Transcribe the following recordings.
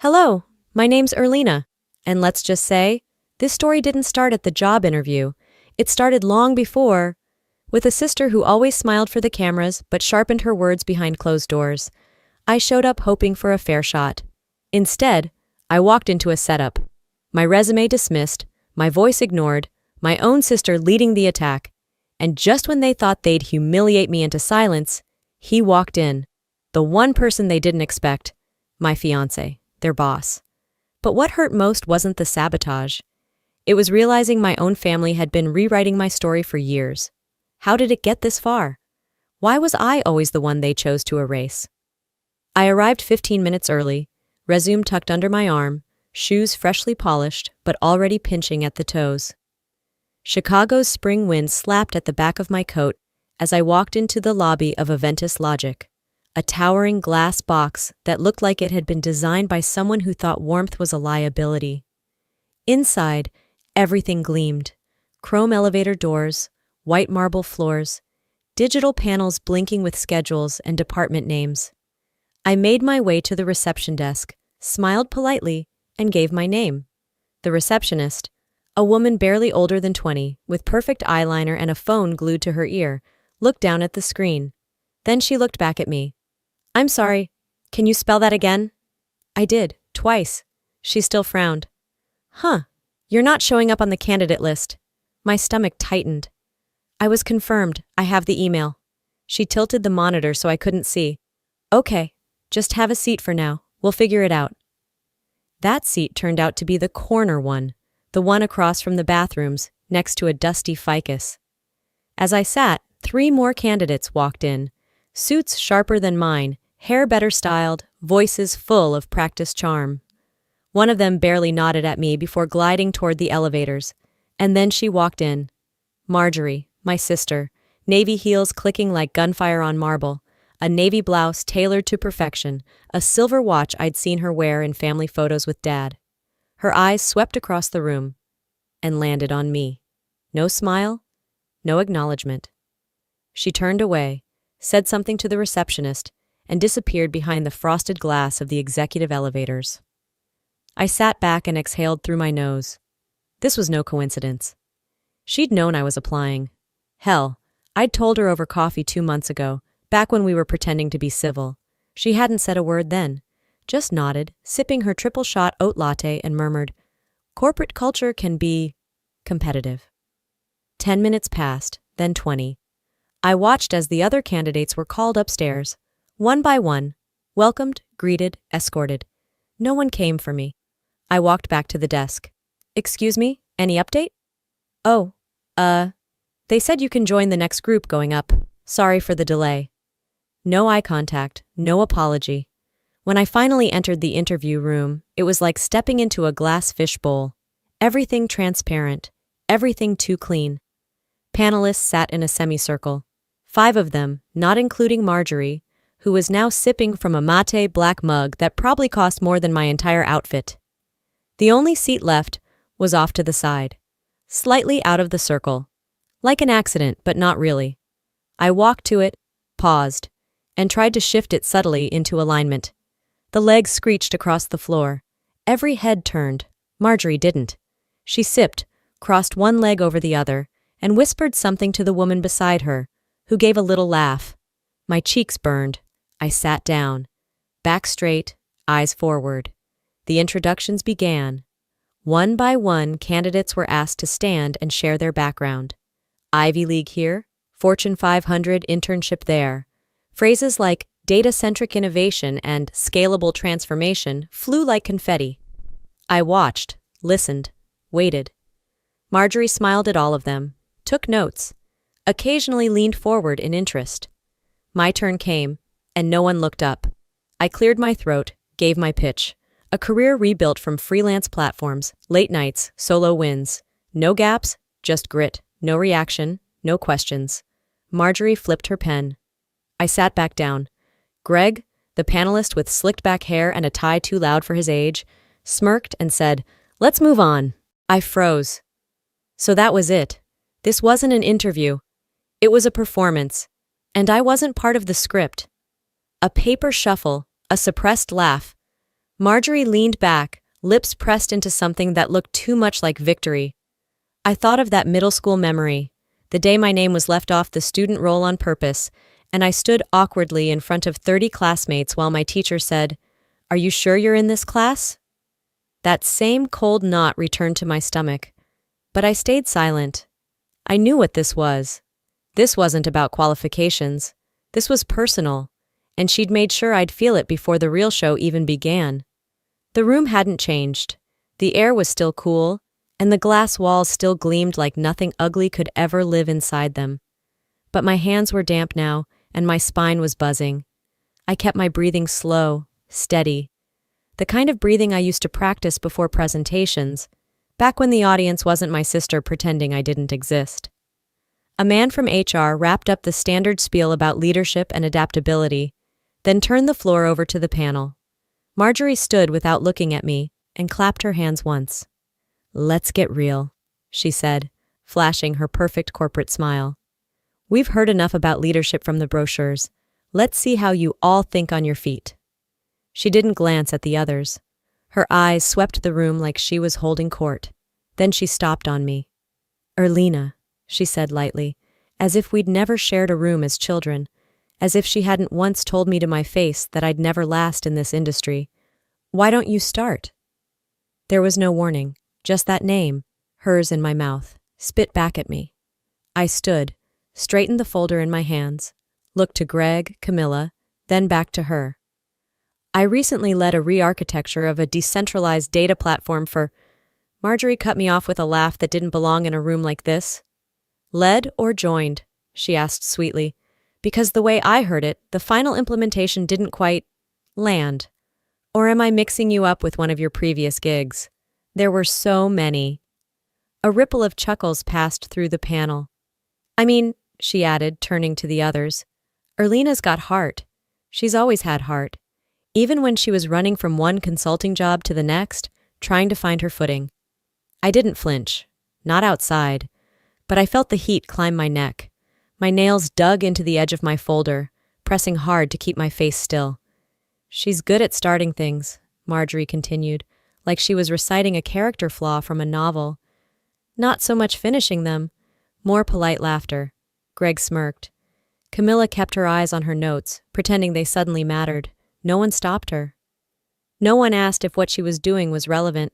Hello, my name's Erlina, and let's just say, this story didn't start at the job interview. It started long before, with a sister who always smiled for the cameras but sharpened her words behind closed doors. I showed up hoping for a fair shot. Instead, I walked into a setup. My resume dismissed, my voice ignored, my own sister leading the attack, and just when they thought they'd humiliate me into silence, he walked in. The one person they didn't expect, my fiancé, their boss. But what hurt most wasn't the sabotage. It was realizing my own family had been rewriting my story for years. How did it get this far? Why was I always the one they chose to erase? I arrived 15 minutes early, resume tucked under my arm, shoes freshly polished but already pinching at the toes. Chicago's spring wind slapped at the back of my coat as I walked into the lobby of Aventus Logic, a towering glass box that looked like it had been designed by someone who thought warmth was a liability. Inside, everything gleamed. Chrome elevator doors, white marble floors, digital panels blinking with schedules and department names. I made my way to the reception desk, smiled politely, and gave my name. The receptionist, a woman barely older than 20, with perfect eyeliner and a phone glued to her ear, looked down at the screen. Then she looked back at me. "I'm sorry, can you spell that again?" I did, twice. She still frowned. "Huh, you're not showing up on the candidate list." My stomach tightened. "I was confirmed, I have the email." She tilted the monitor so I couldn't see. "Okay, just have a seat for now, we'll figure it out." That seat turned out to be the corner one, the one across from the bathrooms, next to a dusty ficus. As I sat, 3 more candidates walked in, suits sharper than mine, hair better styled, voices full of practiced charm. One of them barely nodded at me before gliding toward the elevators, and then she walked in. Marjorie, my sister, navy heels clicking like gunfire on marble, a navy blouse tailored to perfection, a silver watch I'd seen her wear in family photos with Dad. Her eyes swept across the room and landed on me. No smile, no acknowledgement. She turned away, said something to the receptionist, and disappeared behind the frosted glass of the executive elevators. I sat back and exhaled through my nose. This was no coincidence. She'd known I was applying. Hell, I'd told her over coffee 2 months ago, back when we were pretending to be civil. She hadn't said a word then, just nodded, sipping her triple-shot oat latte and murmured, "Corporate culture can be competitive." 10 minutes passed, then 20. I watched as the other candidates were called upstairs, one by one, welcomed, greeted, escorted. No one came for me. I walked back to the desk. "Excuse me, any update?" "Oh, they said you can join the next group going up. Sorry for the delay." No eye contact, no apology. When I finally entered the interview room, it was like stepping into a glass fishbowl. Everything transparent, everything too clean. Panelists sat in a semicircle. 5 of them, not including Marjorie, who was now sipping from a mate black mug that probably cost more than my entire outfit. The only seat left was off to the side, slightly out of the circle. Like an accident, but not really. I walked to it, paused, and tried to shift it subtly into alignment. The legs screeched across the floor. Every head turned. Marjorie didn't. She sipped, crossed one leg over the other, and whispered something to the woman beside her, who gave a little laugh. My cheeks burned. I sat down. Back straight, eyes forward. The introductions began. One by one, candidates were asked to stand and share their background. Ivy League here, Fortune 500 internship there. Phrases like data-centric innovation and scalable transformation flew like confetti. I watched, listened, waited. Marjorie smiled at all of them, took notes, occasionally leaned forward in interest. My turn came, and no one looked up. I cleared my throat, gave my pitch. A career rebuilt from freelance platforms, late nights, solo wins. No gaps, just grit. No reaction, no questions. Marjorie flipped her pen. I sat back down. Greg, the panelist with slicked back hair and a tie too loud for his age, smirked and said, "Let's move on." I froze. So that was it. This wasn't an interview. It was a performance. And I wasn't part of the script. A paper shuffle, a suppressed laugh. Marjorie leaned back, lips pressed into something that looked too much like victory. I thought of that middle school memory, the day my name was left off the student roll on purpose, and I stood awkwardly in front of 30 classmates while my teacher said, "Are you sure you're in this class?" That same cold knot returned to my stomach, but I stayed silent. I knew what this was. This wasn't about qualifications. This was personal, and she'd made sure I'd feel it before the real show even began. The room hadn't changed. The air was still cool, and the glass walls still gleamed like nothing ugly could ever live inside them. But my hands were damp now, and my spine was buzzing. I kept my breathing slow, steady. The kind of breathing I used to practice before presentations, back when the audience wasn't my sister pretending I didn't exist. A man from HR wrapped up the standard spiel about leadership and adaptability, then turned the floor over to the panel. Marjorie stood without looking at me and clapped her hands once. "Let's get real," she said, flashing her perfect corporate smile. "We've heard enough about leadership from the brochures. Let's see how you all think on your feet." She didn't glance at the others. Her eyes swept the room like she was holding court. Then she stopped on me. "Erlina," she said lightly, as if we'd never shared a room as children, as if she hadn't once told me to my face that I'd never last in this industry. "Why don't you start?" There was no warning, just that name, hers in my mouth, spit back at me. I stood, straightened the folder in my hands, looked to Greg, Camilla, then back to her. "I recently led a re-architecture of a decentralized data platform for—" Marjorie cut me off with a laugh that didn't belong in a room like this. "Led or joined?" she asked sweetly, because the way I heard it, the final implementation didn't quite land. Or am I mixing you up with one of your previous gigs? There were so many. A ripple of chuckles passed through the panel. "I mean," she added, turning to the others, "Erlina's got heart. She's always had heart. Even when she was running from one consulting job to the next, trying to find her footing." I didn't flinch. Not outside. But I felt the heat climb my neck. My nails dug into the edge of my folder, pressing hard to keep my face still. "She's good at starting things," Marjorie continued, like she was reciting a character flaw from a novel. "Not so much finishing them." More polite laughter. Greg smirked. Camilla kept her eyes on her notes, pretending they suddenly mattered. No one stopped her. No one asked if what she was doing was relevant.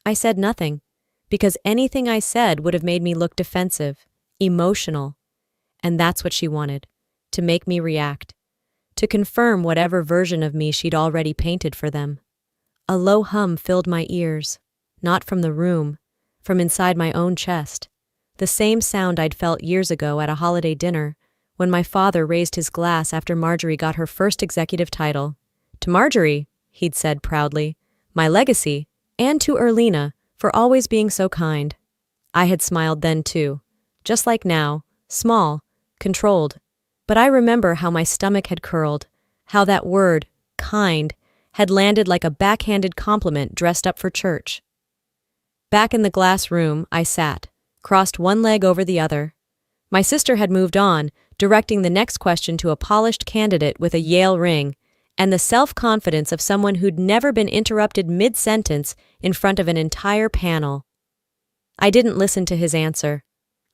I said nothing, because anything I said would have made me look defensive, emotional. And that's what she wanted, to make me react, to confirm whatever version of me she'd already painted for them. A low hum filled my ears, not from the room, from inside my own chest. The same sound I'd felt years ago at a holiday dinner, when my father raised his glass after Marjorie got her first executive title. "To Marjorie," he'd said proudly, "my legacy, and to Erlina, for always being so kind." I had smiled then too, just like now, small, controlled. But I remember how my stomach had curled, how that word, kind, had landed like a backhanded compliment dressed up for church. Back in the glass room, I sat, crossed one leg over the other. My sister had moved on, directing the next question to a polished candidate with a Yale ring, and the self-confidence of someone who'd never been interrupted mid-sentence in front of an entire panel. I didn't listen to his answer.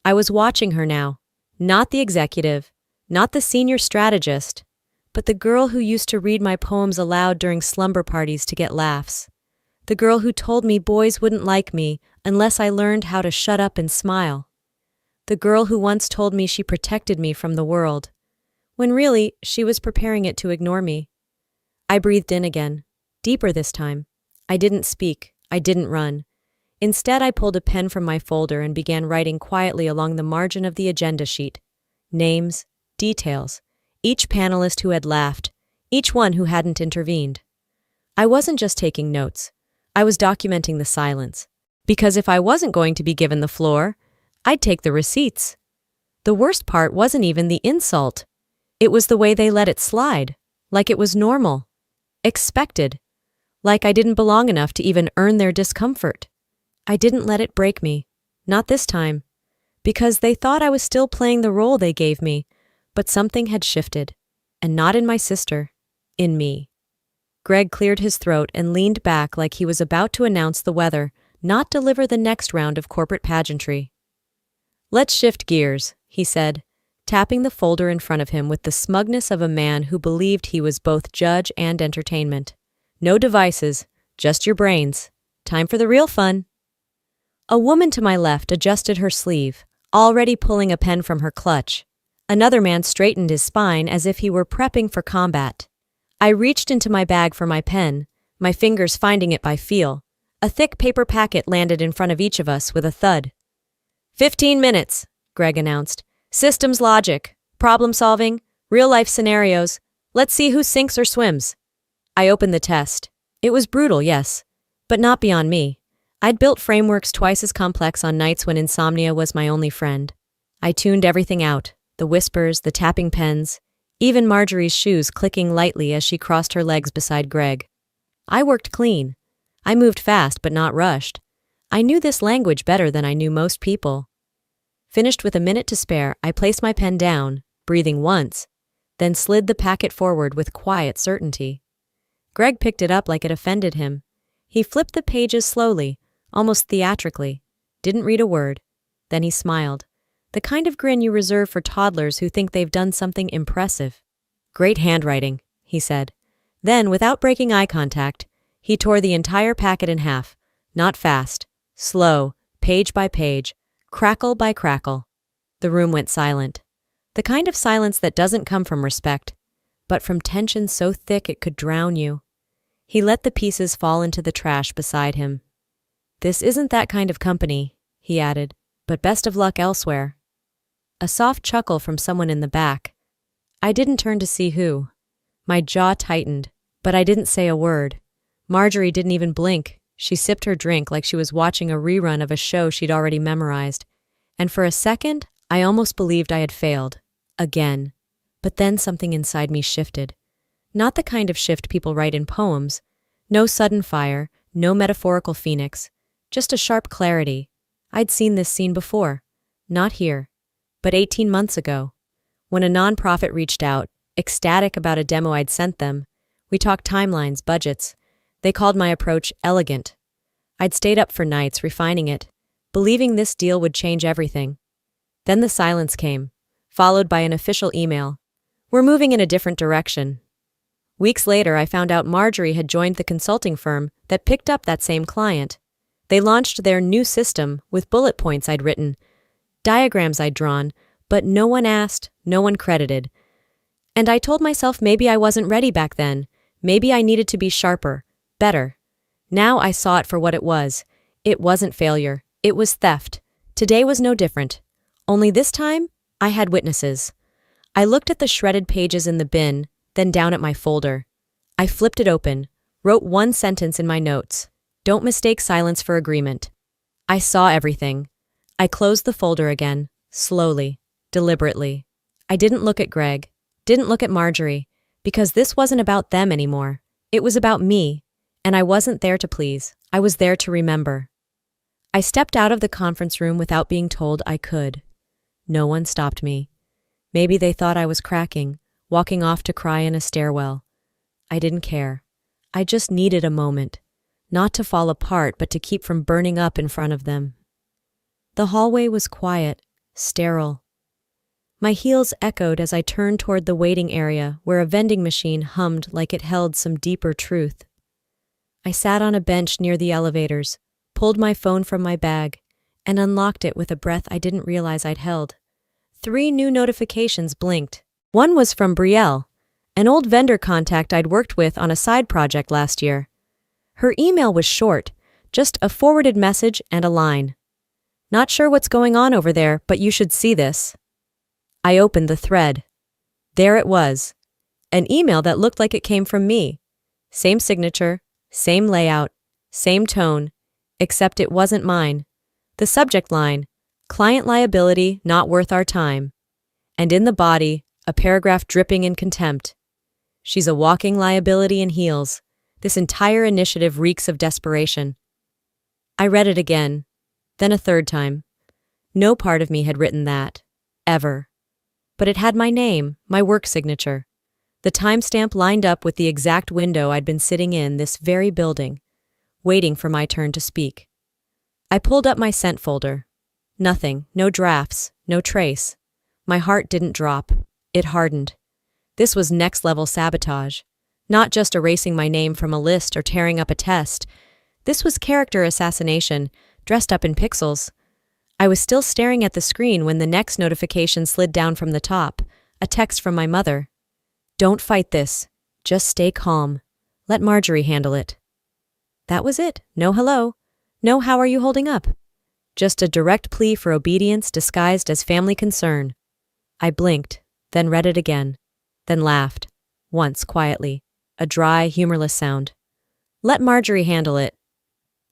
I was watching her now, not the executive, not the senior strategist, but the girl who used to read my poems aloud during slumber parties to get laughs. The girl who told me boys wouldn't like me unless I learned how to shut up and smile. The girl who once told me she protected me from the world, when really she was preparing it to ignore me. I breathed in again, deeper this time. I didn't speak. I didn't run. Instead, I pulled a pen from my folder and began writing quietly along the margin of the agenda sheet. Names, details, each panelist who had laughed, each one who hadn't intervened. I wasn't just taking notes. I was documenting the silence. Because if I wasn't going to be given the floor, I'd take the receipts. The worst part wasn't even the insult. It was the way they let it slide, like it was normal. Expected, like I didn't belong enough to even earn their discomfort. I didn't let it break me, not this time, because they thought I was still playing the role they gave me, but something had shifted, and not in my sister, in me. Greg cleared his throat and leaned back like he was about to announce the weather, not deliver the next round of corporate pageantry. "Let's shift gears," he said, tapping the folder in front of him with the smugness of a man who believed he was both judge and entertainment. "No devices, just your brains. Time for the real fun." A woman to my left adjusted her sleeve, already pulling a pen from her clutch. Another man straightened his spine as if he were prepping for combat. I reached into my bag for my pen, my fingers finding it by feel. A thick paper packet landed in front of each of us with a thud. 15 minutes, Greg announced. Systems logic, problem solving, real-life scenarios. Let's see who sinks or swims. I opened the test. It was brutal, yes, but not beyond me. I'd built frameworks twice as complex on nights when insomnia was my only friend. I tuned everything out, the whispers, the tapping pens, even Marjorie's shoes clicking lightly as she crossed her legs beside Greg. I worked clean. I moved fast but not rushed. I knew this language better than I knew most people. Finished with a minute to spare, I placed my pen down, breathing once, then slid the packet forward with quiet certainty. Greg picked it up like it offended him. He flipped the pages slowly, almost theatrically, didn't read a word. Then he smiled, the kind of grin you reserve for toddlers who think they've done something impressive. "Great handwriting," he said. Then, without breaking eye contact, he tore the entire packet in half, not fast, slow, page by page, crackle by crackle. The room went silent. The kind of silence that doesn't come from respect, but from tension so thick it could drown you. He let the pieces fall into the trash beside him. "This isn't that kind of company," he added, "but best of luck elsewhere." A soft chuckle from someone in the back. I didn't turn to see who. My jaw tightened, but I didn't say a word. Marjorie didn't even blink. She sipped her drink like she was watching a rerun of a show she'd already memorized. And for a second, I almost believed I had failed. Again. But then something inside me shifted. Not the kind of shift people write in poems. No sudden fire, no metaphorical phoenix. Just a sharp clarity. I'd seen this scene before. Not here. But 18 months ago. When a nonprofit reached out, ecstatic about a demo I'd sent them. We talked timelines, budgets. They called my approach elegant. I'd stayed up for nights refining it, believing this deal would change everything. Then the silence came, followed by an official email. "We're moving in a different direction." Weeks later, I found out Marjorie had joined the consulting firm that picked up that same client. They launched their new system with bullet points I'd written, diagrams I'd drawn, but no one asked, no one credited. And I told myself maybe I wasn't ready back then. Maybe I needed to be sharper, better. Now I saw it for what it was. It wasn't failure. It was theft. Today was no different. Only this time, I had witnesses. I looked at the shredded pages in the bin, then down at my folder. I flipped it open, wrote one sentence in my notes. "Don't mistake silence for agreement." I saw everything. I closed the folder again, slowly, deliberately. I didn't look at Greg, didn't look at Marjorie, because this wasn't about them anymore. It was about me, and I wasn't there to please. I was there to remember. I stepped out of the conference room without being told I could. No one stopped me. Maybe they thought I was cracking, walking off to cry in a stairwell. I didn't care. I just needed a moment, not to fall apart, but to keep from burning up in front of them. The hallway was quiet, sterile. My heels echoed as I turned toward the waiting area where a vending machine hummed like it held some deeper truth. I sat on a bench near the elevators, pulled my phone from my bag, and unlocked it with a breath I didn't realize I'd held. 3 new notifications blinked. One was from Betrayal, an old vendor contact I'd worked with on a side project last year. Her email was short, just a forwarded message and a line. "Not sure what's going on over there, but you should see this." I opened the thread. There it was. An email that looked like it came from me. Same signature, same layout, same tone, except it wasn't mine. The subject line, "Client liability not worth our time." And in the body, a paragraph dripping in contempt. "She's a walking liability in heels. This entire initiative reeks of desperation." I read it again, then a third time. No part of me had written that, ever. But it had my name, my work signature. The timestamp lined up with the exact window I'd been sitting in this very building, waiting for my turn to speak. I pulled up my sent folder. Nothing, no drafts, no trace. My heart didn't drop. It hardened. This was next-level sabotage. Not just erasing my name from a list or tearing up a test. This was character assassination, dressed up in pixels. I was still staring at the screen when the next notification slid down from the top, a text from my mother. "Don't fight this. Just stay calm. Let Marjorie handle it." That was it. No hello. No how are you holding up. Just a direct plea for obedience disguised as family concern. I blinked, then read it again, then laughed, once quietly, a dry, humorless sound. Let Marjorie handle it.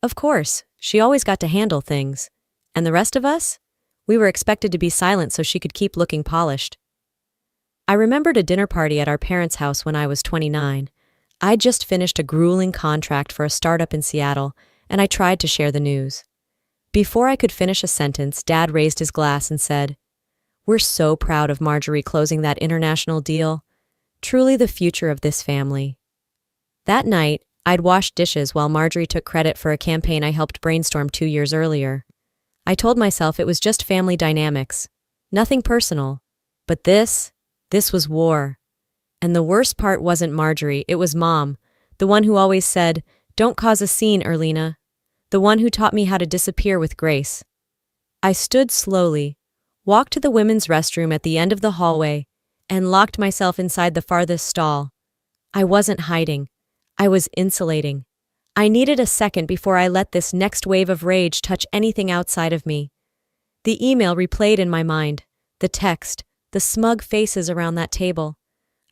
Of course, she always got to handle things. And the rest of us? We were expected to be silent so she could keep looking polished. I remembered a dinner party at our parents' house when I was 29. I'd just finished a grueling contract for a startup in Seattle, and I tried to share the news. Before I could finish a sentence, Dad raised his glass and said, "We're so proud of Marjorie closing that international deal. Truly the future of this family." That night, I'd washed dishes while Marjorie took credit for a campaign I helped brainstorm 2 years earlier. I told myself it was just family dynamics, nothing personal. But this was war. And the worst part wasn't Marjorie, it was Mom, the one who always said, "Don't cause a scene, Erlina." The one who taught me how to disappear with grace. I stood slowly, walked to the women's restroom at the end of the hallway, and locked myself inside the farthest stall. I wasn't hiding. I was insulating. I needed a second before I let this next wave of rage touch anything outside of me. The email replayed in my mind, the text, the smug faces around that table.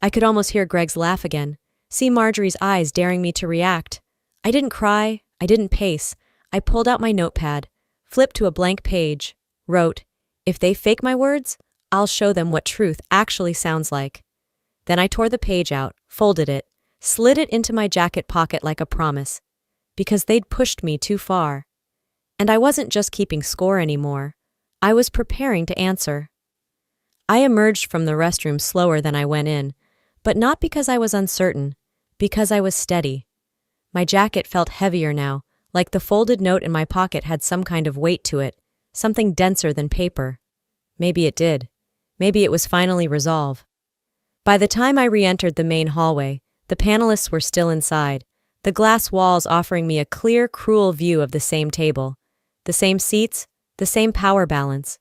I could almost hear Greg's laugh again, see Marjorie's eyes daring me to react. I didn't cry, I didn't pace. I pulled out my notepad, flipped to a blank page, wrote, "If they fake my words, I'll show them what truth actually sounds like." Then I tore the page out, folded it, slid it into my jacket pocket like a promise, because they'd pushed me too far. And I wasn't just keeping score anymore. I was preparing to answer. I emerged from the restroom slower than I went in, but not because I was uncertain, because I was steady. My jacket felt heavier now, like the folded note in my pocket had some kind of weight to it, something denser than paper. Maybe it did. Maybe it was finally resolve. By the time I re-entered the main hallway, the panelists were still inside, the glass walls offering me a clear, cruel view of the same table, the same seats, the same power balance.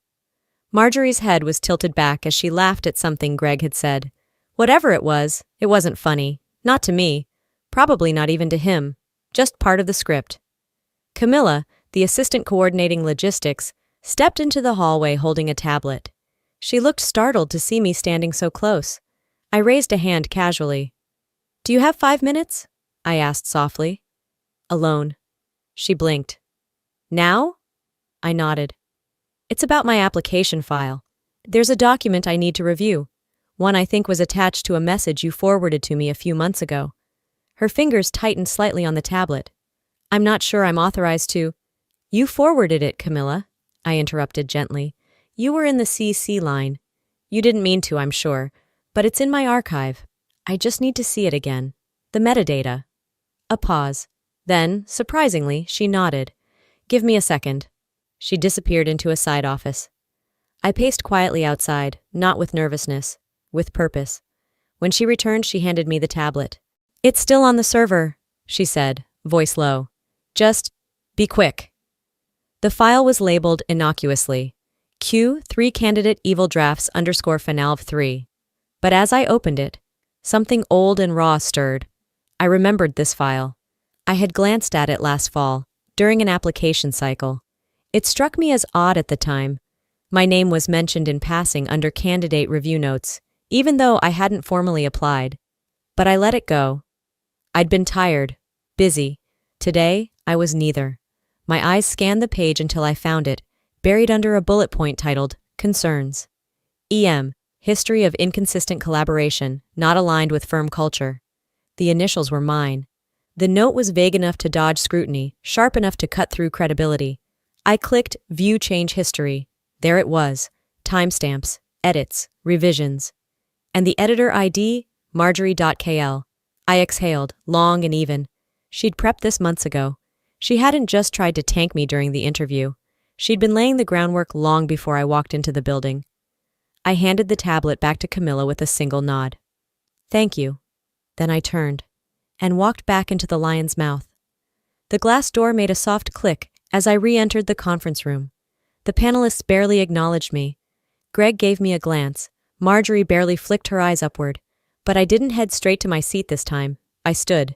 Marjorie's head was tilted back as she laughed at something Greg had said. Whatever it wasn't funny. Not to me. Probably not even to him. Just part of the script. Camilla, the assistant coordinating logistics, stepped into the hallway holding a tablet. She looked startled to see me standing so close. I raised a hand casually. "Do you have 5 minutes?" I asked softly. "Alone." She blinked. "Now?" I nodded. "It's about my application file. There's a document I need to review. One I think was attached to a message you forwarded to me a few months ago." Her fingers tightened slightly on the tablet. "I'm not sure I'm authorized to—" "You forwarded it, Camilla," I interrupted gently. "You were in the CC line. You didn't mean to, I'm sure, but it's in my archive. I just need to see it again. The metadata." A pause. Then, surprisingly, she nodded. "Give me a second." She disappeared into a side office. I paced quietly outside, not with nervousness, with purpose. When she returned, she handed me the tablet. "It's still on the server," she said, voice low. "Just be quick." The file was labeled innocuously, Q 3 candidate evil drafts _finalv 3. But as I opened it, something old and raw stirred. I remembered this file. I had glanced at it last fall, during an application cycle. It struck me as odd at the time. My name was mentioned in passing under candidate review notes, even though I hadn't formally applied. But I let it go. I'd been tired, busy. Today, I was neither. My eyes scanned the page until I found it, buried under a bullet point titled, Concerns. EM, History of Inconsistent Collaboration, Not Aligned with Firm Culture. The initials were mine. The note was vague enough to dodge scrutiny, sharp enough to cut through credibility. I clicked View Change History. There it was. Timestamps, edits, revisions. And the editor ID, Marjorie.kl. I exhaled, long and even. She'd prepped this months ago. She hadn't just tried to tank me during the interview. She'd been laying the groundwork long before I walked into the building. I handed the tablet back to Camilla with a single nod. Thank you. Then I turned and walked back into the lion's mouth. The glass door made a soft click as I re-entered the conference room. The panelists barely acknowledged me. Greg gave me a glance. Marjorie barely flicked her eyes upward. But I didn't head straight to my seat this time. I stood.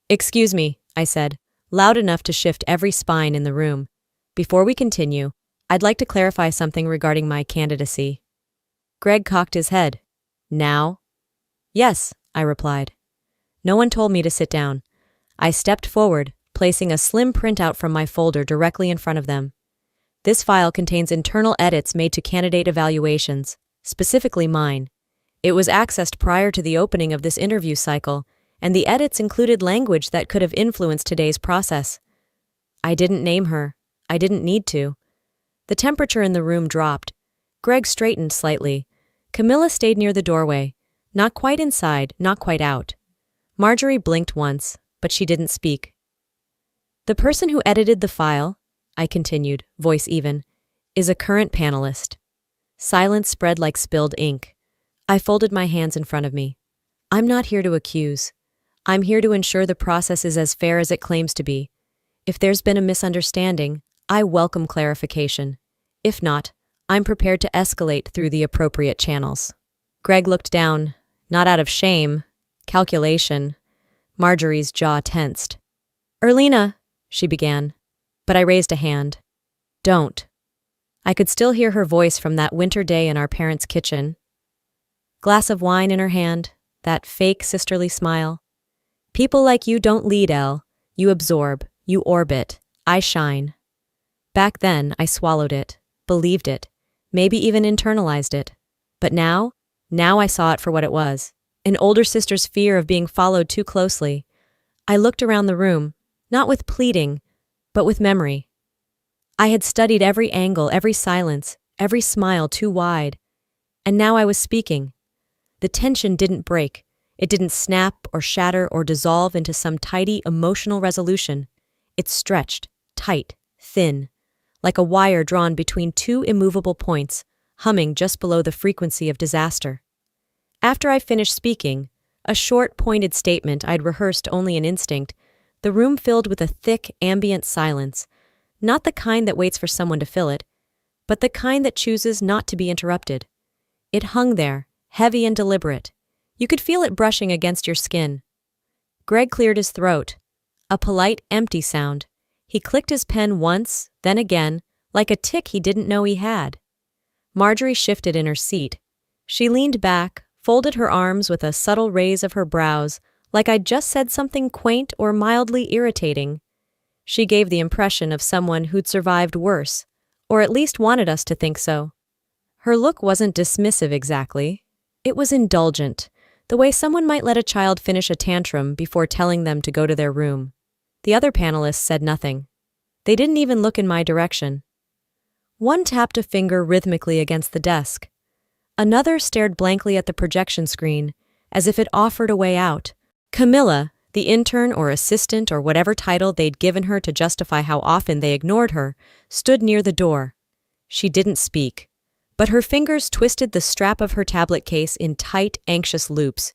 Excuse me, I said, loud enough to shift every spine in the room. Before we continue, I'd like to clarify something regarding my candidacy. Greg cocked his head. Now? Yes, I replied. No one told me to sit down. I stepped forward, placing a slim printout from my folder directly in front of them. This file contains internal edits made to candidate evaluations, specifically mine. It was accessed prior to the opening of this interview cycle, and the edits included language that could have influenced today's process. I didn't name her. I didn't need to. The temperature in the room dropped. Greg straightened slightly. Camilla stayed near the doorway, not quite inside, not quite out. Marjorie blinked once, but she didn't speak. The person who edited the file, I continued, voice even, is a current panelist. Silence spread like spilled ink. I folded my hands in front of me. I'm not here to accuse. I'm here to ensure the process is as fair as it claims to be. If there's been a misunderstanding, I welcome clarification. If not, I'm prepared to escalate through the appropriate channels. Greg looked down, not out of shame, calculation. Marjorie's jaw tensed. Erlina, she began, but I raised a hand. Don't. I could still hear her voice from that winter day in our parents' kitchen. Glass of wine in her hand, that fake sisterly smile. People like you don't lead, Elle. You absorb, you orbit, I shine. Back then, I swallowed it, believed it, maybe even internalized it. But now I saw it for what it was. An older sister's fear of being followed too closely. I looked around the room, not with pleading, but with memory. I had studied every angle, every silence, every smile too wide. And now I was speaking. The tension didn't break. It didn't snap or shatter or dissolve into some tidy emotional resolution. It stretched, tight, thin, like a wire drawn between two immovable points, humming just below the frequency of disaster. After I finished speaking, a short, pointed statement I'd rehearsed only in instinct, the room filled with a thick, ambient silence, not the kind that waits for someone to fill it, but the kind that chooses not to be interrupted. It hung there, heavy and deliberate. You could feel it brushing against your skin. Greg cleared his throat. A polite, empty sound. He clicked his pen once, then again, like a tic he didn't know he had. Marjorie shifted in her seat. She leaned back, folded her arms with a subtle raise of her brows, like I'd just said something quaint or mildly irritating. She gave the impression of someone who'd survived worse, or at least wanted us to think so. Her look wasn't dismissive exactly. It was indulgent, the way someone might let a child finish a tantrum before telling them to go to their room. The other panelists said nothing. They didn't even look in my direction. One tapped a finger rhythmically against the desk. Another stared blankly at the projection screen, as if it offered a way out. Camilla, the intern or assistant or whatever title they'd given her to justify how often they ignored her, stood near the door. She didn't speak, but her fingers twisted the strap of her tablet case in tight, anxious loops.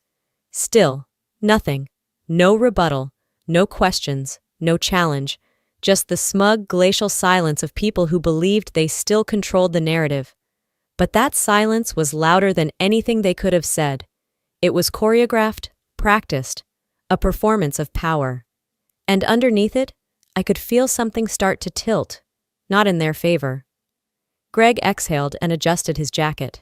Still, nothing. No rebuttal, no questions, no challenge, just the smug, glacial silence of people who believed they still controlled the narrative. But that silence was louder than anything they could have said. It was choreographed, practiced, a performance of power. And underneath it, I could feel something start to tilt, not in their favor. Greg exhaled and adjusted his jacket.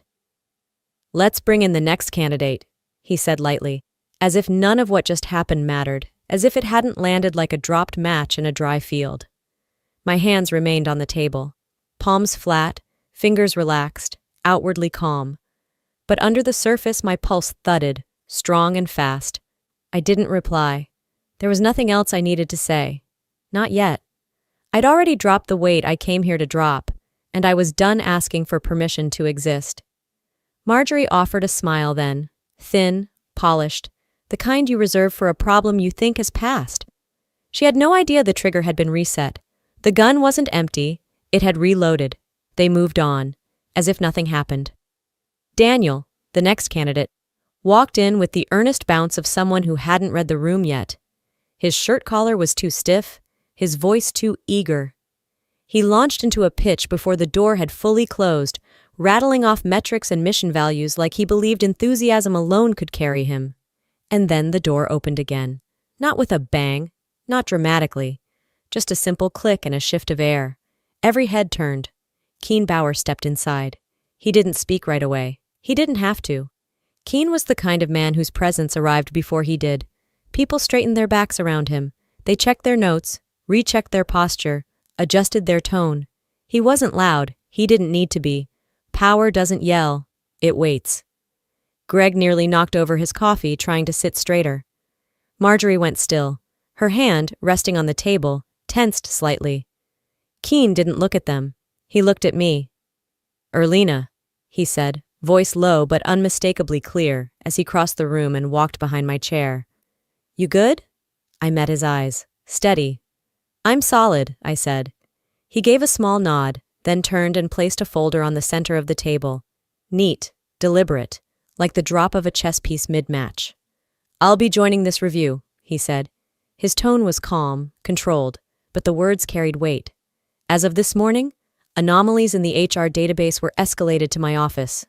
Let's bring in the next candidate, he said lightly, as if none of what just happened mattered, as if it hadn't landed like a dropped match in a dry field. My hands remained on the table, palms flat, fingers relaxed, outwardly calm. But under the surface my pulse thudded, strong and fast. I didn't reply. There was nothing else I needed to say. Not yet. I'd already dropped the weight I came here to drop, and I was done asking for permission to exist. Marjorie offered a smile then, thin, polished, the kind you reserve for a problem you think has passed. She had no idea the trigger had been reset. The gun wasn't empty, it had reloaded. They moved on, as if nothing happened. Daniel, the next candidate, walked in with the earnest bounce of someone who hadn't read the room yet. His shirt collar was too stiff, his voice too eager. He launched into a pitch before the door had fully closed, rattling off metrics and mission values like he believed enthusiasm alone could carry him. And then the door opened again. Not with a bang, not dramatically. Just a simple click and a shift of air. Every head turned. Keen Bauer stepped inside. He didn't speak right away. He didn't have to. Keen was the kind of man whose presence arrived before he did. People straightened their backs around him. They checked their notes, rechecked their posture, adjusted their tone. He wasn't loud. He didn't need to be. Power doesn't yell. It waits. Greg nearly knocked over his coffee trying to sit straighter. Marjorie went still. Her hand, resting on the table, tensed slightly. Keen didn't look at them. He looked at me. "Erlina," he said, voice low but unmistakably clear, as he crossed the room and walked behind my chair. "You good?" I met his eyes. Steady. "I'm solid," I said. He gave a small nod, then turned and placed a folder on the center of the table. Neat, deliberate, like the drop of a chess piece mid-match. "I'll be joining this review," he said. His tone was calm, controlled, but the words carried weight. As of this morning, anomalies in the HR database were escalated to my office.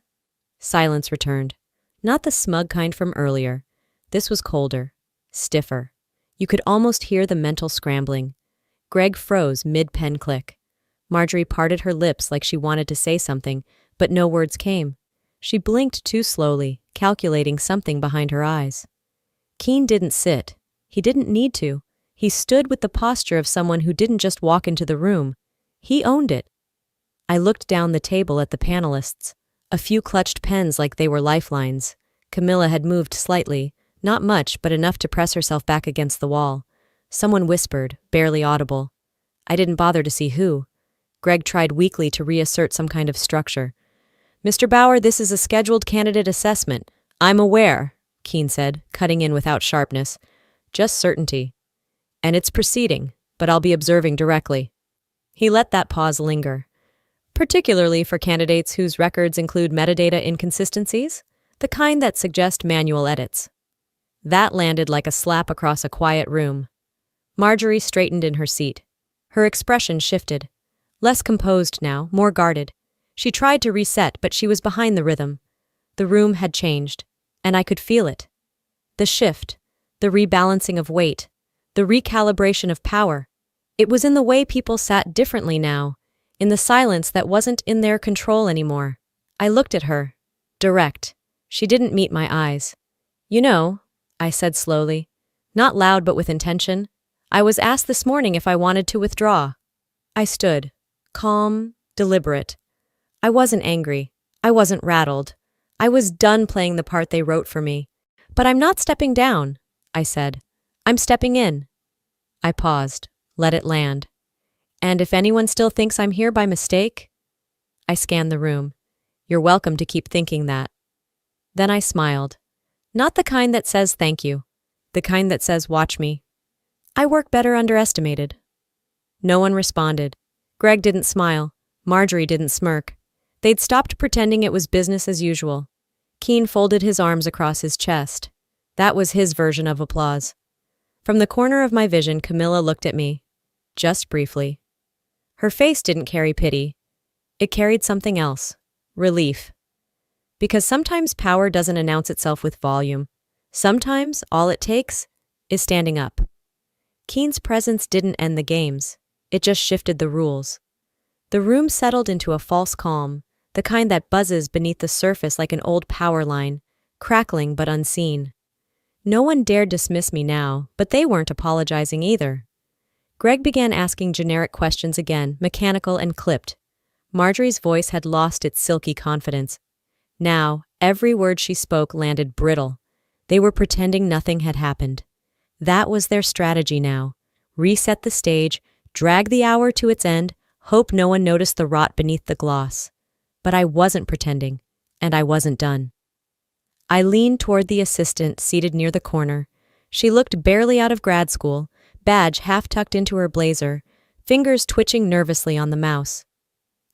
Silence returned. Not the smug kind from earlier. This was colder, stiffer. You could almost hear the mental scrambling. Greg froze mid-pen click. Marjorie parted her lips like she wanted to say something, but no words came. She blinked too slowly, calculating something behind her eyes. Keen didn't sit. He didn't need to. He stood with the posture of someone who didn't just walk into the room. He owned it. I looked down the table at the panelists. A few clutched pens like they were lifelines. Camilla had moved slightly, not much, but enough to press herself back against the wall. Someone whispered, barely audible. I didn't bother to see who. Greg tried weakly to reassert some kind of structure. "Mr. Bauer, this is a scheduled candidate assessment. I'm aware," Keen said, cutting in without sharpness. "Just certainty. And it's proceeding, but I'll be observing directly." He let that pause linger. "Particularly for candidates whose records include metadata inconsistencies, the kind that suggest manual edits." That landed like a slap across a quiet room. Marjorie straightened in her seat. Her expression shifted. Less composed now, more guarded. She tried to reset, but she was behind the rhythm. The room had changed, and I could feel it. The shift, the rebalancing of weight, the recalibration of power. It was in the way people sat differently now, in the silence that wasn't in their control anymore. I looked at her. Direct. She didn't meet my eyes. "You know," I said slowly, not loud but with intention, "I was asked this morning if I wanted to withdraw." I stood, calm, deliberate. I wasn't angry. I wasn't rattled. I was done playing the part they wrote for me. "But I'm not stepping down," I said. "I'm stepping in." I paused, let it land. "And if anyone still thinks I'm here by mistake?" I scanned the room. "You're welcome to keep thinking that." Then I smiled. Not the kind that says thank you. The kind that says watch me. I work better underestimated. No one responded. Greg didn't smile. Marjorie didn't smirk. They'd stopped pretending it was business as usual. Keen folded his arms across his chest. That was his version of applause. From the corner of my vision, Camilla looked at me. Just briefly. Her face didn't carry pity. It carried something else. Relief. Because sometimes power doesn't announce itself with volume. Sometimes all it takes is standing up. Keen's presence didn't end the games. It just shifted the rules. The room settled into a false calm, the kind that buzzes beneath the surface like an old power line, crackling but unseen. No one dared dismiss me now, but they weren't apologizing either. Greg began asking generic questions again, mechanical and clipped. Marjorie's voice had lost its silky confidence. Now, every word she spoke landed brittle. They were pretending nothing had happened. That was their strategy now. Reset the stage, drag the hour to its end, hope no one noticed the rot beneath the gloss. But I wasn't pretending, and I wasn't done. I leaned toward the assistant seated near the corner. She looked barely out of grad school, badge half tucked into her blazer, fingers twitching nervously on the mouse.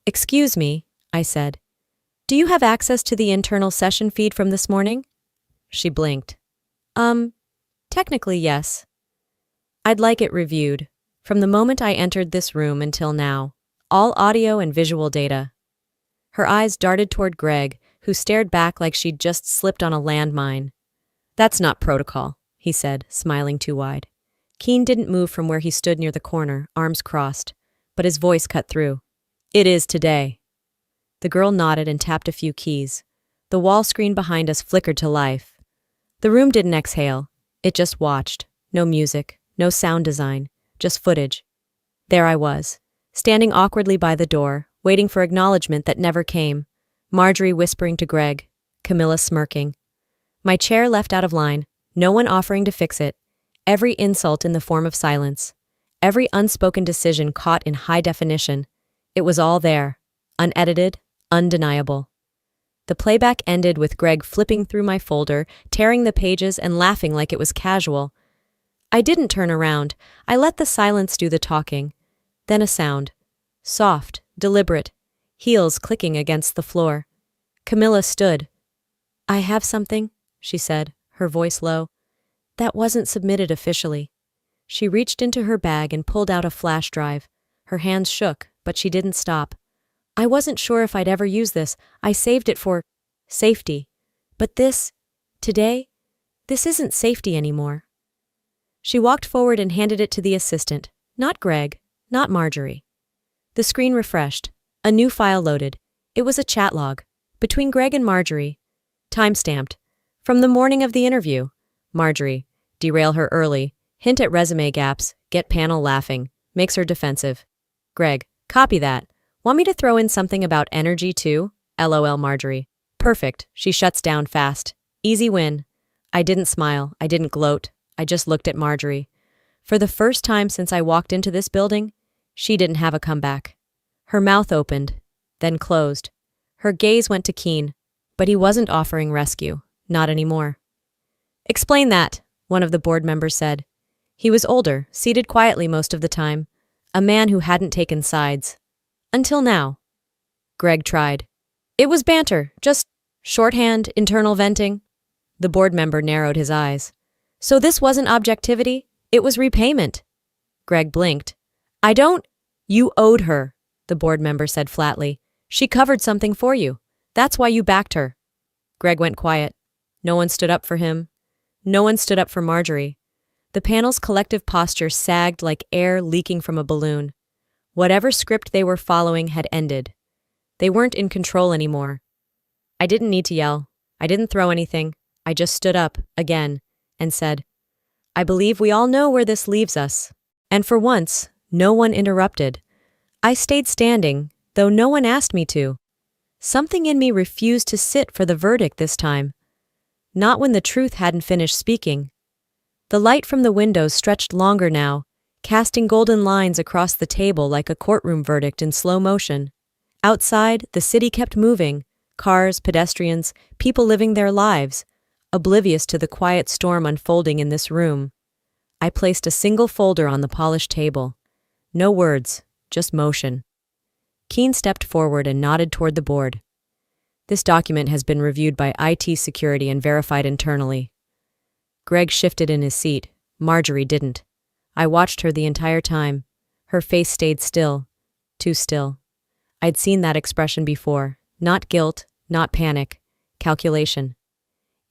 "Excuse me," I said. "Do you have access to the internal session feed from this morning?" She blinked. Technically yes. I'd like it reviewed. From the moment I entered this room until now. All audio and visual data." Her eyes darted toward Greg, who stared back like she'd just slipped on a landmine. "That's not protocol," he said, smiling too wide. Keen didn't move from where he stood near the corner, arms crossed, but his voice cut through. "It is today." The girl nodded and tapped a few keys. The wall screen behind us flickered to life. The room didn't exhale. It just watched. No music, no sound design, just footage. There I was, standing awkwardly by the door, waiting for acknowledgement that never came. Marjorie whispering to Greg, Camilla smirking. My chair left out of line, no one offering to fix it. Every insult in the form of silence. Every unspoken decision caught in high definition. It was all there, unedited, undeniable. The playback ended with Greg flipping through my folder, tearing the pages and laughing like it was casual. I didn't turn around. I let the silence do the talking. Then a sound. Soft, deliberate, heels clicking against the floor. Camilla stood. "I have something," she said, her voice low. "That wasn't submitted officially." She reached into her bag and pulled out a flash drive. Her hands shook, but she didn't stop. "I wasn't sure if I'd ever use this. I saved it for safety. But today, this isn't safety anymore." She walked forward and handed it to the assistant. Not Greg, not Marjorie. The screen refreshed. A new file loaded. It was a chat log. Between Greg and Marjorie. Timestamped. From the morning of the interview. Marjorie. Derail her early. Hint at resume gaps. Get panel laughing. Makes her defensive. Greg. Copy that. Want me to throw in something about energy too? LOL Marjorie. Perfect. She shuts down fast. Easy win. I didn't smile. I didn't gloat. I just looked at Marjorie. For the first time since I walked into this building, she didn't have a comeback. Her mouth opened, then closed. Her gaze went to Keen, but he wasn't offering rescue. Not anymore. "Explain that," one of the board members said. He was older, seated quietly most of the time. A man who hadn't taken sides. Until now. Greg tried. "It was banter, just shorthand, internal venting." The board member narrowed his eyes. "So this wasn't objectivity, it was repayment." Greg blinked. You owed her," the board member said flatly. "She covered something for you. That's why you backed her." Greg went quiet. No one stood up for him. No one stood up for Marjorie. The panel's collective posture sagged like air leaking from a balloon. Whatever script they were following had ended. They weren't in control anymore. I didn't need to yell. I didn't throw anything. I just stood up, again, and said, "I believe we all know where this leaves us." And for once, no one interrupted. I stayed standing, though no one asked me to. Something in me refused to sit for the verdict this time. Not when the truth hadn't finished speaking. The light from the windows stretched longer now, casting golden lines across the table like a courtroom verdict in slow motion. Outside, the city kept moving, cars, pedestrians, people living their lives, oblivious to the quiet storm unfolding in this room. I placed a single folder on the polished table. No words, just motion. Keen stepped forward and nodded toward the board. "This document has been reviewed by IT security and verified internally." Greg shifted in his seat. Marjorie didn't. I watched her the entire time. Her face stayed still. Too still. I'd seen that expression before. Not guilt, not panic. Calculation.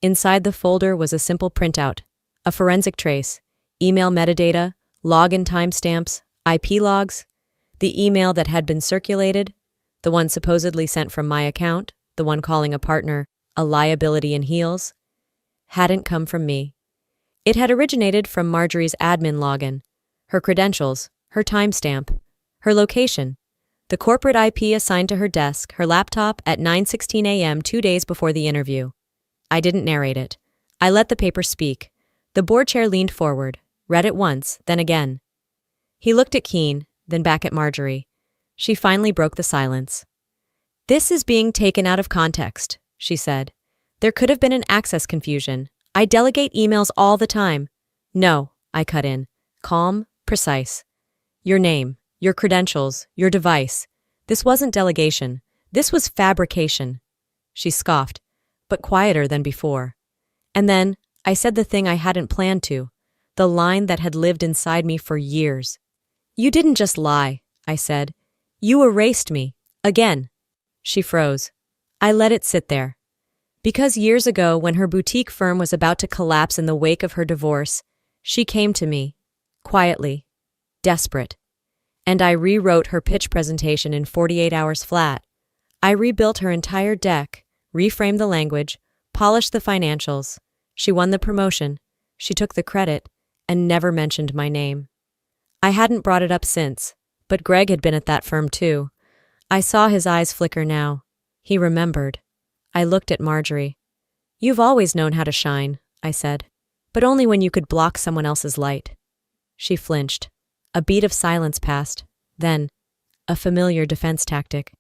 Inside the folder was a simple printout. A forensic trace. Email metadata. Login timestamps. IP logs. The email that had been circulated. The one supposedly sent from my account. The one calling a partner a liability in heels. Hadn't come from me. It had originated from Marjorie's admin login. Her credentials. Her timestamp. Her location. The corporate IP assigned to her desk, her laptop, at 9:16 a.m. 2 days before the interview. I didn't narrate it. I let the paper speak. The board chair leaned forward, read it once, then again. He looked at Keen, then back at Marjorie. She finally broke the silence. "This is being taken out of context," she said. There could have been an access confusion. I delegate emails all the time. No, I cut in. Calm, precise. Your name, your credentials, your device. This wasn't delegation. This was fabrication. She scoffed, but quieter than before. And then, I said the thing I hadn't planned to, the line that had lived inside me for years. You didn't just lie, I said. You erased me. Again. She froze. I let it sit there. Because years ago, when her boutique firm was about to collapse in the wake of her divorce, she came to me, quietly, desperate. And I rewrote her pitch presentation in 48 hours flat. I rebuilt her entire deck, reframed the language, polished the financials. She won the promotion. She took the credit, and never mentioned my name. I hadn't brought it up since, but Greg had been at that firm too. I saw his eyes flicker now. He remembered. I looked at Marjorie. You've always known how to shine, I said, but only when you could block someone else's light. She flinched. A beat of silence passed. Then, a familiar defense tactic.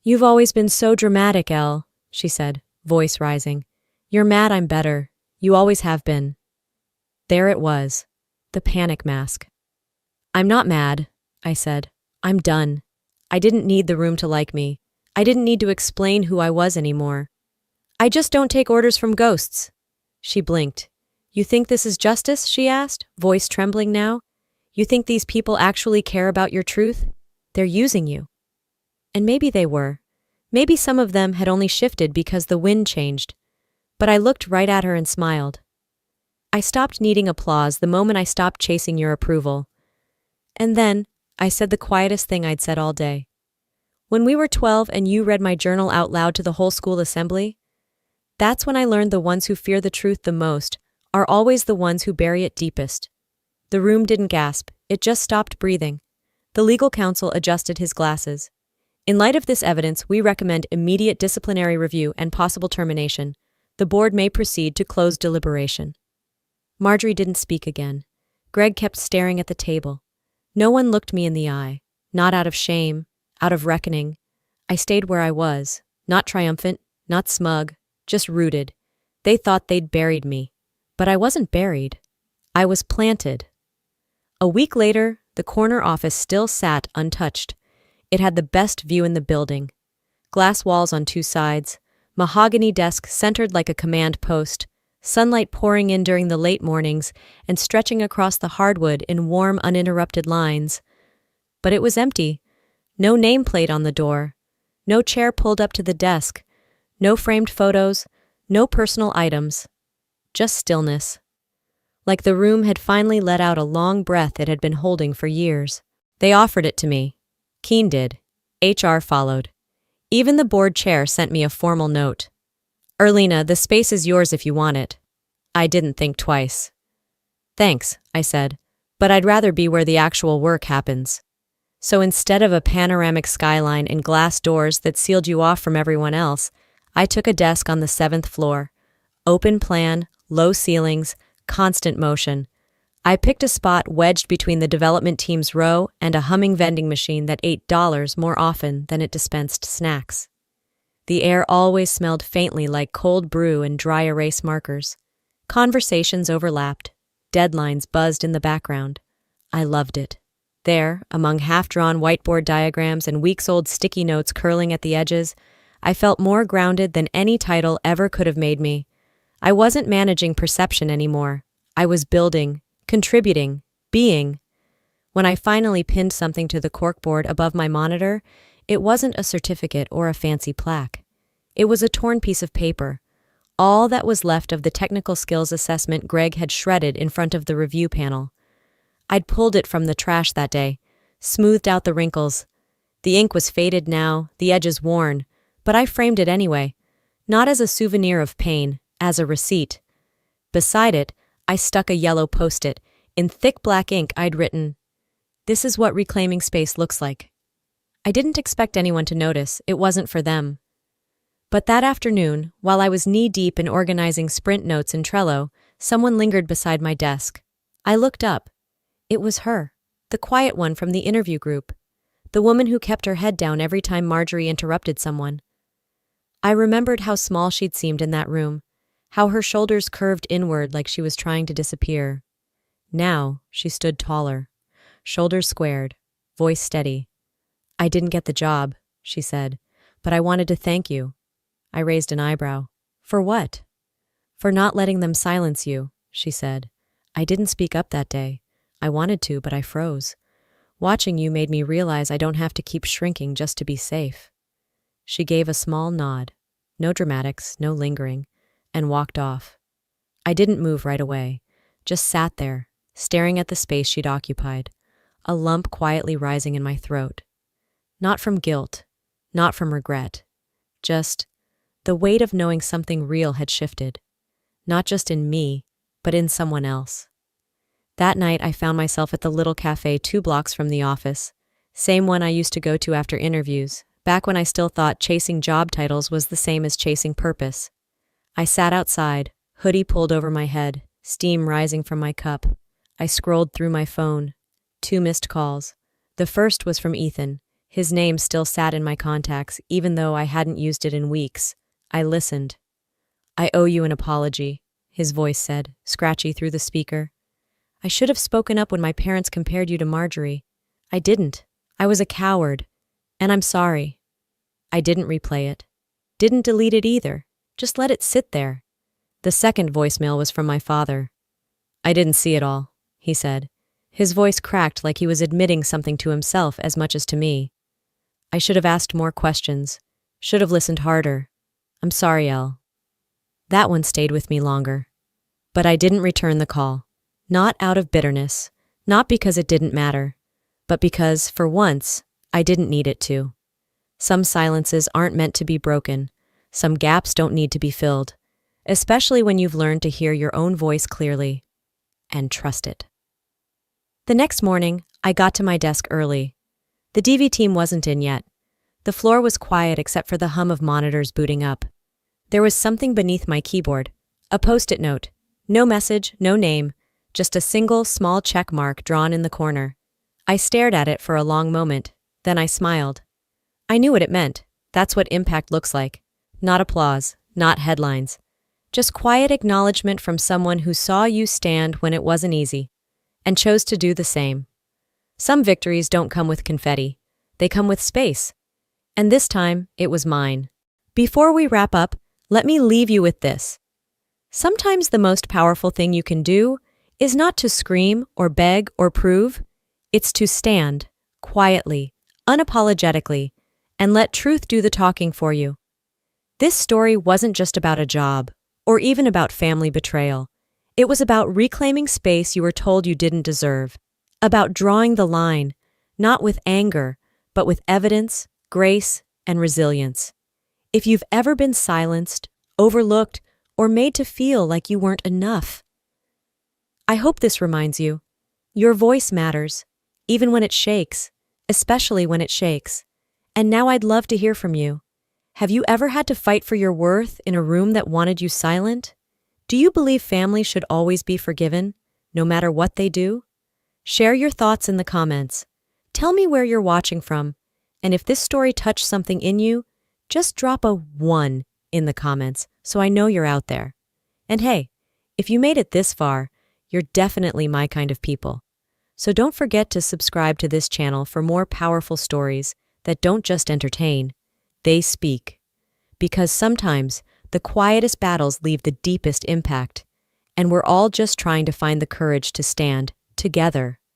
You've always been so dramatic, Elle, she said, voice rising. You're mad I'm better. You always have been. There it was. The panic mask. I'm not mad, I said. I'm done. I didn't need the room to like me. I didn't need to explain who I was anymore. I just don't take orders from ghosts. She blinked. You think this is justice? She asked, voice trembling now. You think these people actually care about your truth? They're using you. And maybe they were. Maybe some of them had only shifted because the wind changed. But I looked right at her and smiled. I stopped needing applause the moment I stopped chasing your approval. And then, I said the quietest thing I'd said all day. When we were 12 and you read my journal out loud to the whole school assembly, that's when I learned the ones who fear the truth the most are always the ones who bury it deepest. The room didn't gasp, it just stopped breathing. The legal counsel adjusted his glasses. In light of this evidence, we recommend immediate disciplinary review and possible termination. The board may proceed to close deliberation. Marjorie didn't speak again. Greg kept staring at the table. No one looked me in the eye, not out of shame, out of reckoning. I stayed where I was, not triumphant, not smug, just rooted. They thought they'd buried me, but I wasn't buried. I was planted. A week later, the corner office still sat untouched. It had the best view in the building. Glass walls on two sides, mahogany desk centered like a command post, sunlight pouring in during the late mornings and stretching across the hardwood in warm, uninterrupted lines. But it was empty. No nameplate on the door. No chair pulled up to the desk. No framed photos. No personal items. Just stillness. Like the room had finally let out a long breath it had been holding for years. They offered it to me. Keene did. HR followed. Even the board chair sent me a formal note. Erlina, the space is yours if you want it. I didn't think twice. Thanks, I said, but I'd rather be where the actual work happens. So instead of a panoramic skyline and glass doors that sealed you off from everyone else, I took a desk on the 7th floor. Open plan, low ceilings, constant motion. I picked a spot wedged between the development team's row and a humming vending machine that ate dollars more often than it dispensed snacks. The air always smelled faintly like cold brew and dry erase markers. Conversations overlapped. Deadlines buzzed in the background. I loved it. There, among half-drawn whiteboard diagrams and weeks-old sticky notes curling at the edges, I felt more grounded than any title ever could have made me. I wasn't managing perception anymore. I was building, contributing, being. When I finally pinned something to the corkboard above my monitor, it wasn't a certificate or a fancy plaque. It was a torn piece of paper, all that was left of the technical skills assessment Greg had shredded in front of the review panel. I'd pulled it from the trash that day, smoothed out the wrinkles. The ink was faded now, the edges worn, but I framed it anyway, not as a souvenir of pain, as a receipt. Beside it, I stuck a yellow post-it. In thick black ink, I'd written, "This is what reclaiming space looks like." I didn't expect anyone to notice. It wasn't for them. But that afternoon, while I was knee-deep in organizing sprint notes in Trello, someone lingered beside my desk. I looked up. It was her, the quiet one from the interview group, the woman who kept her head down every time Marjorie interrupted someone. I remembered how small she'd seemed in that room, how her shoulders curved inward like she was trying to disappear. Now, she stood taller, shoulders squared, voice steady. "I didn't get the job," she said, "but I wanted to thank you." I raised an eyebrow. "For what?" "For not letting them silence you," she said. "I didn't speak up that day. I wanted to, but I froze. Watching you made me realize I don't have to keep shrinking just to be safe." She gave a small nod, no dramatics, no lingering, and walked off. I didn't move right away, just sat there, staring at the space she'd occupied, a lump quietly rising in my throat. Not from guilt, not from regret, just the weight of knowing something real had shifted, not just in me, but in someone else. That night, I found myself at the little cafe 2 blocks from the office, same one I used to go to after interviews, back when I still thought chasing job titles was the same as chasing purpose. I sat outside, hoodie pulled over my head, steam rising from my cup. I scrolled through my phone. 2 missed calls. The first was from Ethan. His name still sat in my contacts, even though I hadn't used it in weeks. I listened. "I owe you an apology," his voice said, scratchy through the speaker. "I should have spoken up when my parents compared you to Marjorie. I didn't. I was a coward. And I'm sorry." I didn't replay it. Didn't delete it either. Just let it sit there. The second voicemail was from my father. "I didn't see it all," he said. His voice cracked like he was admitting something to himself as much as to me. "I should have asked more questions. Should have listened harder. I'm sorry, Elle." That one stayed with me longer. But I didn't return the call. Not out of bitterness. Not because it didn't matter. But because, for once, I didn't need it to. Some silences aren't meant to be broken. Some gaps don't need to be filled. Especially when you've learned to hear your own voice clearly. And trust it. The next morning, I got to my desk early. The DV team wasn't in yet. The floor was quiet except for the hum of monitors booting up. There was something beneath my keyboard. A post-it note. No message, no name. Just a single, small check mark drawn in the corner. I stared at it for a long moment. Then I smiled. I knew what it meant. That's what impact looks like. Not applause, not headlines. Just quiet acknowledgement from someone who saw you stand when it wasn't easy, and chose to do the same. Some victories don't come with confetti. They come with space. And this time, it was mine. Before we wrap up, let me leave you with this. Sometimes the most powerful thing you can do is not to scream or beg or prove. It's to stand, quietly, unapologetically, and let truth do the talking for you. This story wasn't just about a job, or even about family betrayal. It was about reclaiming space you were told you didn't deserve, about drawing the line, not with anger, but with evidence, grace, and resilience. If you've ever been silenced, overlooked, or made to feel like you weren't enough, I hope this reminds you, your voice matters, even when it shakes, especially when it shakes. And now I'd love to hear from you. Have you ever had to fight for your worth in a room that wanted you silent? Do you believe family should always be forgiven, no matter what they do? Share your thoughts in the comments. Tell me where you're watching from, and if this story touched something in you, just drop a 1 in the comments so I know you're out there. And hey, if you made it this far, you're definitely my kind of people. So don't forget to subscribe to this channel for more powerful stories that don't just entertain, they speak. Because sometimes the quietest battles leave the deepest impact, and we're all just trying to find the courage to stand together.